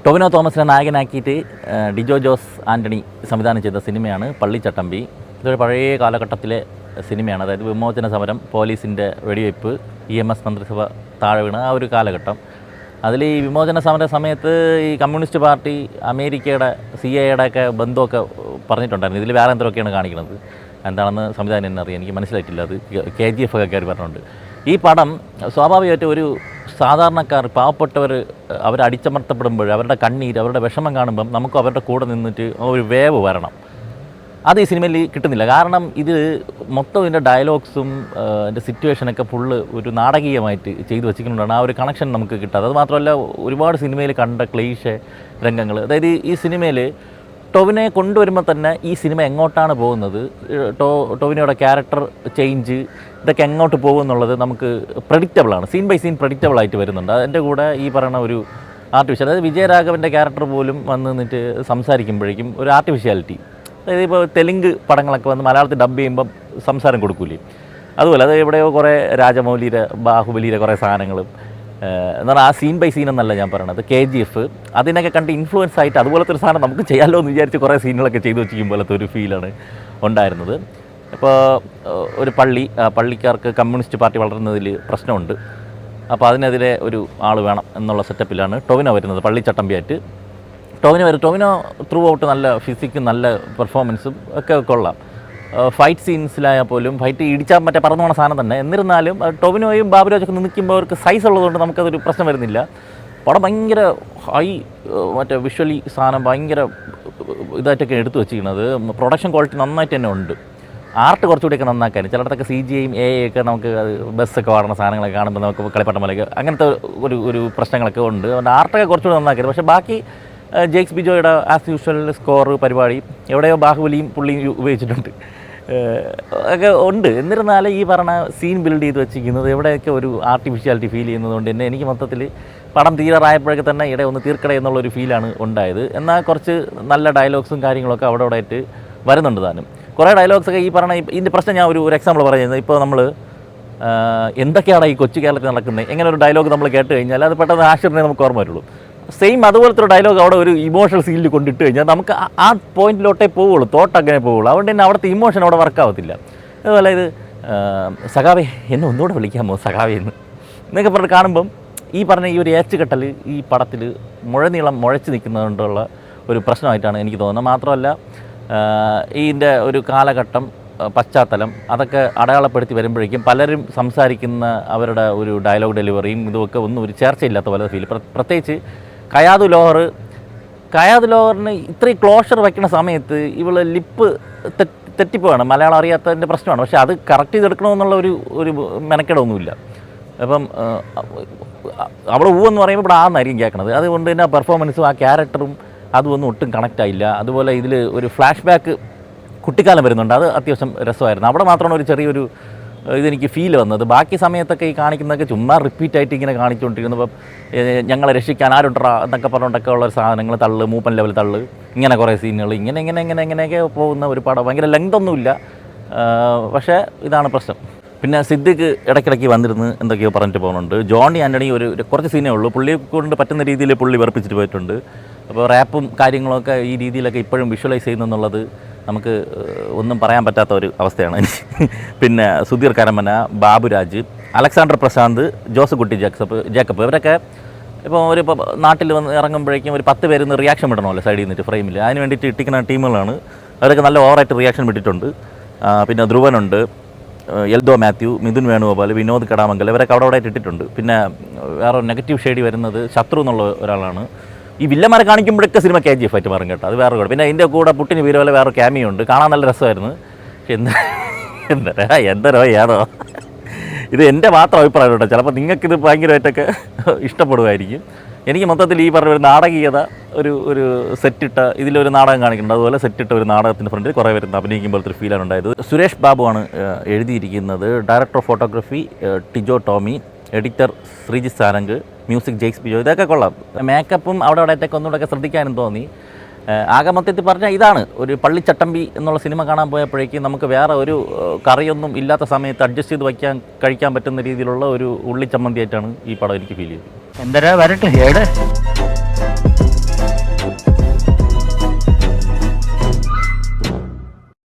ടൊവിനോ തോമസിനെ നായകനാക്കിയിട്ട് ഡിജോ ജോസ് ആൻ്റണി സംവിധാനം ചെയ്ത സിനിമയാണ് പള്ളിച്ചട്ടമ്പി. ഇതൊരു പഴയ കാലഘട്ടത്തിലെ സിനിമയാണ്. അതായത് വിമോചന സമരം, പോലീസിൻ്റെ വെടിവയ്പ്പ്, EMS മന്ത്രിസഭ താഴെ വീണ ആ ഒരു കാലഘട്ടം. അതിൽ ഈ വിമോചന സമര സമയത്ത് ഈ കമ്മ്യൂണിസ്റ്റ് പാർട്ടി അമേരിക്കയുടെ CIA ഒക്കെ ബന്ധമൊക്കെ പറഞ്ഞിട്ടുണ്ടായിരുന്നു. ഇതിൽ വേറെ എന്തൊക്കെയാണ് കാണിക്കുന്നത്, എന്താണെന്ന് സംവിധാനം തന്നെ അറിയാം, എനിക്ക് മനസ്സിലായിട്ടില്ല. അത് KGF ഒക്കെ കയറി പറഞ്ഞിട്ടുണ്ട്. ഈ പടം സ്വാഭാവികമായിട്ട് ഒരു സാധാരണക്കാർ, പാവപ്പെട്ടവർ അവർ അടിച്ചമർത്തപ്പെടുമ്പോൾ അവരുടെ കണ്ണീര്, അവരുടെ വിഷമം കാണുമ്പം നമുക്ക് അവരുടെ കൂടെ നിന്നിട്ട് ഒരു വേവ് വരണം. അത് ഈ സിനിമയിൽ കിട്ടുന്നില്ല. കാരണം ഇത് മൊത്തം ഇതിൻ്റെ ഡയലോഗ്സും അതിൻ്റെ സിറ്റുവേഷനൊക്കെ ഫുള്ള് ഒരു നാടകീയമായിട്ട് ചെയ്തു വെച്ചിട്ടുണ്ടാണ്. ആ ഒരു കണക്ഷൻ നമുക്ക് കിട്ടാതെ. അത് മാത്രമല്ല, ഒരുപാട് സിനിമയിൽ കണ്ട ക്ലീശ രംഗങ്ങൾ. അതായത് ഈ സിനിമയിൽ ടൊവിനെ കൊണ്ടുവരുമ്പോൾ തന്നെ ഈ സിനിമ എങ്ങോട്ടാണ് പോകുന്നത്, ടൊവിനോയുടെ ക്യാരക്ടർ ചേഞ്ച്, ഇതൊക്കെ എങ്ങോട്ട് പോകും എന്നുള്ളത് നമുക്ക് പ്രഡിക്റ്റബിളാണ്. സീൻ ബൈ സീൻ പ്രഡിക്റ്റബിളായിട്ട് വരുന്നുണ്ട്. അതിൻ്റെ കൂടെ ഈ പറയുന്ന ഒരു ആർട്ടിഫിഷ്യൽ, അതായത് വിജയരാഘവൻ്റെ ക്യാരക്ടർ പോലും വന്ന് നിന്നിട്ട് സംസാരിക്കുമ്പോഴേക്കും ഒരു ആർട്ടിഫിഷ്യാലിറ്റി. അതായത് ഇപ്പോൾ തെലുങ്ക് പടങ്ങളൊക്കെ വന്ന് മലയാളത്തിൽ ഡബ് ചെയ്യുമ്പം സംസാരം കൊടുക്കൂലേ, അതുപോലെ അത് എവിടെയോ കുറേ രാജമൗലിയുടെ, ബാഹുബലിയുടെ കുറേ സാധനങ്ങളും എന്ന് പറഞ്ഞാൽ ആ സീൻ ബൈ സീൻ എന്നല്ല ഞാൻ പറയണത്. KGF അതിനൊക്കെ കണ്ട് ഇൻഫ്ലുവൻസ് ആയിട്ട് അതുപോലത്തെ ഒരു സാധനം നമുക്ക് ചെയ്യാമല്ലോ എന്ന് വിചാരിച്ച് കുറേ സീനുകളൊക്കെ ചെയ്തു വെച്ചിരിക്കും പോലത്തെ ഒരു ഫീലാണ് ഉണ്ടായിരുന്നത്. ഇപ്പോൾ ഒരു പള്ളിക്കാർക്ക് കമ്മ്യൂണിസ്റ്റ് പാർട്ടി വളർന്നതിൽ പ്രശ്നമുണ്ട്. അപ്പോൾ അതിനെതിരെ ഒരു ആൾ വേണം എന്നുള്ള സെറ്റപ്പിലാണ് ടൊവിനോ വരുന്നത് പള്ളിച്ചട്ടമ്പിയായിട്ട്. ടൊവിനോ ത്രൂ ഔട്ട് നല്ല ഫിസിക്കും നല്ല പെർഫോമൻസും ഒക്കെ കൊള്ളാം. ഫൈറ്റ് സീൻസിലായാൽ പോലും ഫൈറ്റ് ഇടിച്ചാൽ മറ്റേ പറന്നു പോണ സാധനം തന്നെ. എന്നിരുന്നാലും ടൊവിനോയും ബാബുരാജൊക്കെ നിൽക്കുമ്പോൾ അവർക്ക് സൈസ് ഉള്ളതുകൊണ്ട് നമുക്കതൊരു പ്രശ്നം വരുന്നില്ല. പടം ഭയങ്കര ഹൈ, മറ്റേ വിഷ്വലി സാധനം ഭയങ്കര ഇതായിട്ടൊക്കെ എടുത്തു വെച്ചിരിക്കുന്നത്. പ്രൊഡക്ഷൻ ക്വാളിറ്റി നന്നായിട്ട് തന്നെ ഉണ്ട്. ആർട്ട് കുറച്ചുകൂടിയൊക്കെ നന്നാക്കാൻ, ചിലയിടത്തൊക്കെ CGIയും AI ഒക്കെ നമുക്ക് ബസ്സൊക്കെ വാടുന്ന സാധനങ്ങളൊക്കെ കാണുമ്പോൾ നമുക്ക് കളിപ്പാട്ടം പോലെയൊക്കെ അങ്ങനത്തെ ഒരു പ്രശ്നങ്ങളൊക്കെ ഉണ്ട്. അതുകൊണ്ട് ആർട്ടൊക്കെ കുറച്ചുകൂടി നന്നാക്കരുത്. പക്ഷേ ബാക്കി ജെയ്ക്സ് ബിജോയുടെ ആസ് യൂഷ്വൽ സ്കോർ പരിപാടി എവിടെയോ ബാഹുബലിയും പുള്ളിയും ഉപയോഗിച്ചിട്ടുണ്ട് ഒക്കെ ഉണ്ട്. എന്നിരുന്നാലും ഈ പറഞ്ഞ സീൻ ബിൽഡ് ചെയ്ത് വെച്ചിരിക്കുന്നത് എവിടെയൊക്കെ ഒരു ആർട്ടിഫിഷ്യാലിറ്റി ഫീൽ ചെയ്യുന്നതുകൊണ്ട് തന്നെ എനിക്ക് മൊത്തത്തിൽ പടം തീരാറായപ്പോഴൊക്കെ തന്നെ ഇവിടെ ഒന്ന് തീർക്കട എന്നുള്ളൊരു ഫീലാണ് ഉണ്ടായത്. എന്നാൽ കുറച്ച് നല്ല ഡയലോഗ്സും കാര്യങ്ങളൊക്കെ അവിടെ ആയിട്ട് വരുന്നുണ്ട് താനും. കുറേ ഡയലോഗ്സൊക്കെ ഈ പറഞ്ഞ ഇതിൻ്റെ പ്രശ്നം ഞാൻ ഒരു എക്സാമ്പിൾ പറയുന്നത്, ഇപ്പോൾ നമ്മൾ എന്തൊക്കെയാണ് ഈ കൊച്ചു കേരളത്തിൽ നടക്കുന്നത്, എങ്ങനെ ഒരു ഡയലോഗ് നമ്മൾ കേട്ട് കഴിഞ്ഞാൽ അത് പെട്ടെന്ന് ആശ്ചര്യനെ നമുക്ക് ഓർമ്മ വരുള്ളൂ. സെയിം അതുപോലത്തെ ഒരു ഡയലോഗ് അവിടെ ഒരു ഇമോഷണൽ സീനിൽ കൊണ്ടിട്ട് കഴിഞ്ഞാൽ നമുക്ക് ആ പോയിന്റിലോട്ടേ പോവുള്ളൂ, തോട്ട് അങ്ങനെ പോവുള്ളൂ. അതുകൊണ്ട് തന്നെ അവിടുത്തെ ഇമോഷൻ അവിടെ വർക്കാവത്തില്ല. അതുപോലെ ഇത് സഖാവേ എന്നെ ഒന്നുകൂടെ വിളിക്കാമോ സഖാവേ എന്നൊക്കെ പറഞ്ഞ് കാണുമ്പം ഈ പറഞ്ഞ ഈ ഒരു ഏച്ചുകെട്ടൽ ഈ പടത്തിൽ മുഴനീളം മുഴച്ച് നിൽക്കുന്നതുകൊണ്ടുള്ള ഒരു പ്രശ്നമായിട്ടാണ് എനിക്ക് തോന്നുന്നത്. മാത്രമല്ല ഇതിൻ്റെ ഒരു കാലഘട്ടം, പശ്ചാത്തലം അതൊക്കെ അടയാളപ്പെടുത്തി വരുമ്പോഴേക്കും പലരും സംസാരിക്കുന്ന അവരുടെ ഒരു ഡയലോഗ് ഡെലിവറിയും ഇതുമൊക്കെ ഒന്നും ഒരു ചേർച്ചയില്ലാത്ത പോലെ ഫീൽ. പ്രത്യേകിച്ച് കയാദ് ലോഹറിന് ഇത്രയും ക്ലോഷർ വയ്ക്കുന്ന സമയത്ത് ഇവള് ലിപ്പ് തെറ്റിപ്പോവാണ്. മലയാളം അറിയാത്തതിൻ്റെ പ്രശ്നമാണ്. പക്ഷേ അത് കറക്റ്റ് ചെയ്തെടുക്കണമെന്നുള്ള ഒരു മെനക്കെടൊന്നുമില്ല. അപ്പം അവൾ ഊവെന്ന് പറയുമ്പോൾ ഇവിടെ ആന്നായിരിക്കും കേൾക്കണത്. അതുകൊണ്ട് തന്നെ പെർഫോമൻസും ആ ക്യാരക്ടറും അതുമൊന്നും ഒട്ടും കണക്റ്റ് ആയില്ല. അതുപോലെ ഇതിൽ ഒരു ഫ്ലാഷ് ബാക്ക് കുട്ടിക്കാലം വരുന്നുണ്ട്, അത് അത്യാവശ്യം രസമായിരുന്നു. അവിടെ മാത്രമാണ് ഒരു ചെറിയൊരു ഇതെനിക്ക് ഫീൽ വന്നത്. ബാക്കി സമയത്തൊക്കെ ഈ കാണിക്കുന്നതൊക്കെ ചുമ്മാ റിപ്പീറ്റായിട്ട് ഇങ്ങനെ കാണിച്ചുകൊണ്ടിരിക്കുന്നു. ഇപ്പം ഞങ്ങളെ രക്ഷിക്കാൻ ആരുണ്ടറാ എന്നൊക്കെ പറഞ്ഞുകൊണ്ടൊക്കെ ഉള്ള സാധനങ്ങൾ, തള്ള്, മൂപ്പൻ ലെവൽ തള്ള്, ഇങ്ങനെ കുറേ സീനുകൾ ഇങ്ങനെയൊക്കെ പോകുന്ന ഒരു പടം. ഭയങ്കര ലെങ്തൊന്നുമില്ല, പക്ഷേ ഇതാണ് പ്രശ്നം. പിന്നെ സിദ്ദിഖ് ഇടയ്ക്കിടയ്ക്ക് വന്നിരുന്ന് എന്തൊക്കെയോ പറഞ്ഞിട്ട് പോകുന്നുണ്ട്. ജോണി ആൻ്റണി ഒരു കുറച്ച് സീനേ ഉള്ളൂ, പുള്ളിയെ കൊണ്ട് പറ്റുന്ന രീതിയിൽ പുള്ളി വെറുപ്പിച്ചിട്ട് പോയിട്ടുണ്ട്. അപ്പോൾ റാപ്പും കാര്യങ്ങളൊക്കെ ഈ രീതിയിലൊക്കെ ഇപ്പോഴും വിഷ്വലൈസ് ചെയ്യുന്നെന്നുള്ളത് നമുക്ക് ഒന്നും പറയാൻ പറ്റാത്ത ഒരു അവസ്ഥയാണ്. പിന്നെ സുധീർ കരമന, ബാബുരാജ്, അലക്സാണ്ടർ പ്രശാന്ത്, ജോസക്കുട്ടി ജേക്കബ് ഇവരൊക്കെ ഇപ്പോൾ നാട്ടിൽ വന്ന് ഇറങ്ങുമ്പോഴേക്കും ഒരു 10 പേര് റിയാക്ഷൻ വിടണമല്ലോ സൈഡിൽ നിന്നിട്ട് ഫ്രെയിമിൽ. അതിന് വേണ്ടിയിട്ട് ഇട്ടിക്കുന്ന ടീമുകളാണ്. അവരൊക്കെ നല്ല ഓവറായിട്ട് റിയാക്ഷൻ വിട്ടിട്ടുണ്ട്. പിന്നെ ധ്രുവനുണ്ട്, എൽദോ മാത്യു, മിഥുൻ വേണുഗോപാൽ, വിനോദ് കടാമംഗൽ ഇവരൊക്കെ അവിടെ ഇട്ടിട്ടുണ്ട്. പിന്നെ വേറെ നെഗറ്റീവ് ഷെയ്ഡി വരുന്നത് ശത്രു എന്നുള്ള ഒരാളാണ്. ഈ വില്ലന്മാരെ കാണിക്കുമ്പോഴൊക്കെ സിനിമ KGF ആയിട്ട് മാറും കേട്ടോ, അത് വേറെ കൂടെ. പിന്നെ അതിൻ്റെ കൂടെ പുട്ടിന് വീര പോലെ വേറെ ക്യാമിയോ ഉണ്ട്, കാണാൻ നല്ല രസമായിരുന്നു. പക്ഷെ എന്തരോ ഏതോ ഇത് എൻ്റെ മാത്രം അഭിപ്രായം കേട്ടോ. ചിലപ്പോൾ നിങ്ങൾക്കിത് ഭയങ്കരമായിട്ടൊക്കെ ഇഷ്ടപ്പെടുമായിരിക്കും. എനിക്ക് മൊത്തത്തിൽ ഈ പറഞ്ഞ ഒരു നാടകീയത, ഒരു സെറ്റിട്ട ഇതിലൊരു നാടകം കാണിക്കുന്നുണ്ട്, അതുപോലെ സെറ്റിട്ട ഒരു നാടകത്തിൻ്റെ ഫ്രണ്ടിൽ കുറേ വരുന്ന അഭിനയിക്കുമ്പോഴത്തെ ഒരു ഫീലാണ് ഉണ്ടായത്. സുരേഷ് ബാബുവാണ് എഴുതിയിരിക്കുന്നത്. Director of photography Tijo Tomy, editor Sreejith Sarang, music Jakes Bejoy. ഇതൊക്കെ കൊള്ളാം. മേക്കപ്പും അവിടെ ഒന്നുകൂടെയൊക്കെ ശ്രദ്ധിക്കാനും തോന്നി. ആകെ മൊത്തത്തിൽ പറഞ്ഞാൽ ഇതാണ് ഒരു പള്ളിച്ചട്ടമ്പി എന്നുള്ള സിനിമ കാണാൻ പോയപ്പോഴേക്കും നമുക്ക് വേറെ ഒരു കറിയൊന്നും ഇല്ലാത്ത സമയത്ത് അഡ്ജസ്റ്റ് ചെയ്ത് കഴിക്കാൻ പറ്റുന്ന രീതിയിലുള്ള ഒരു ഉള്ളിച്ചമ്മന്തിയായിട്ടാണ് ഈ പടം എനിക്ക് ഫീൽ ചെയ്തത്. എന്തരാ വരട്ടെ.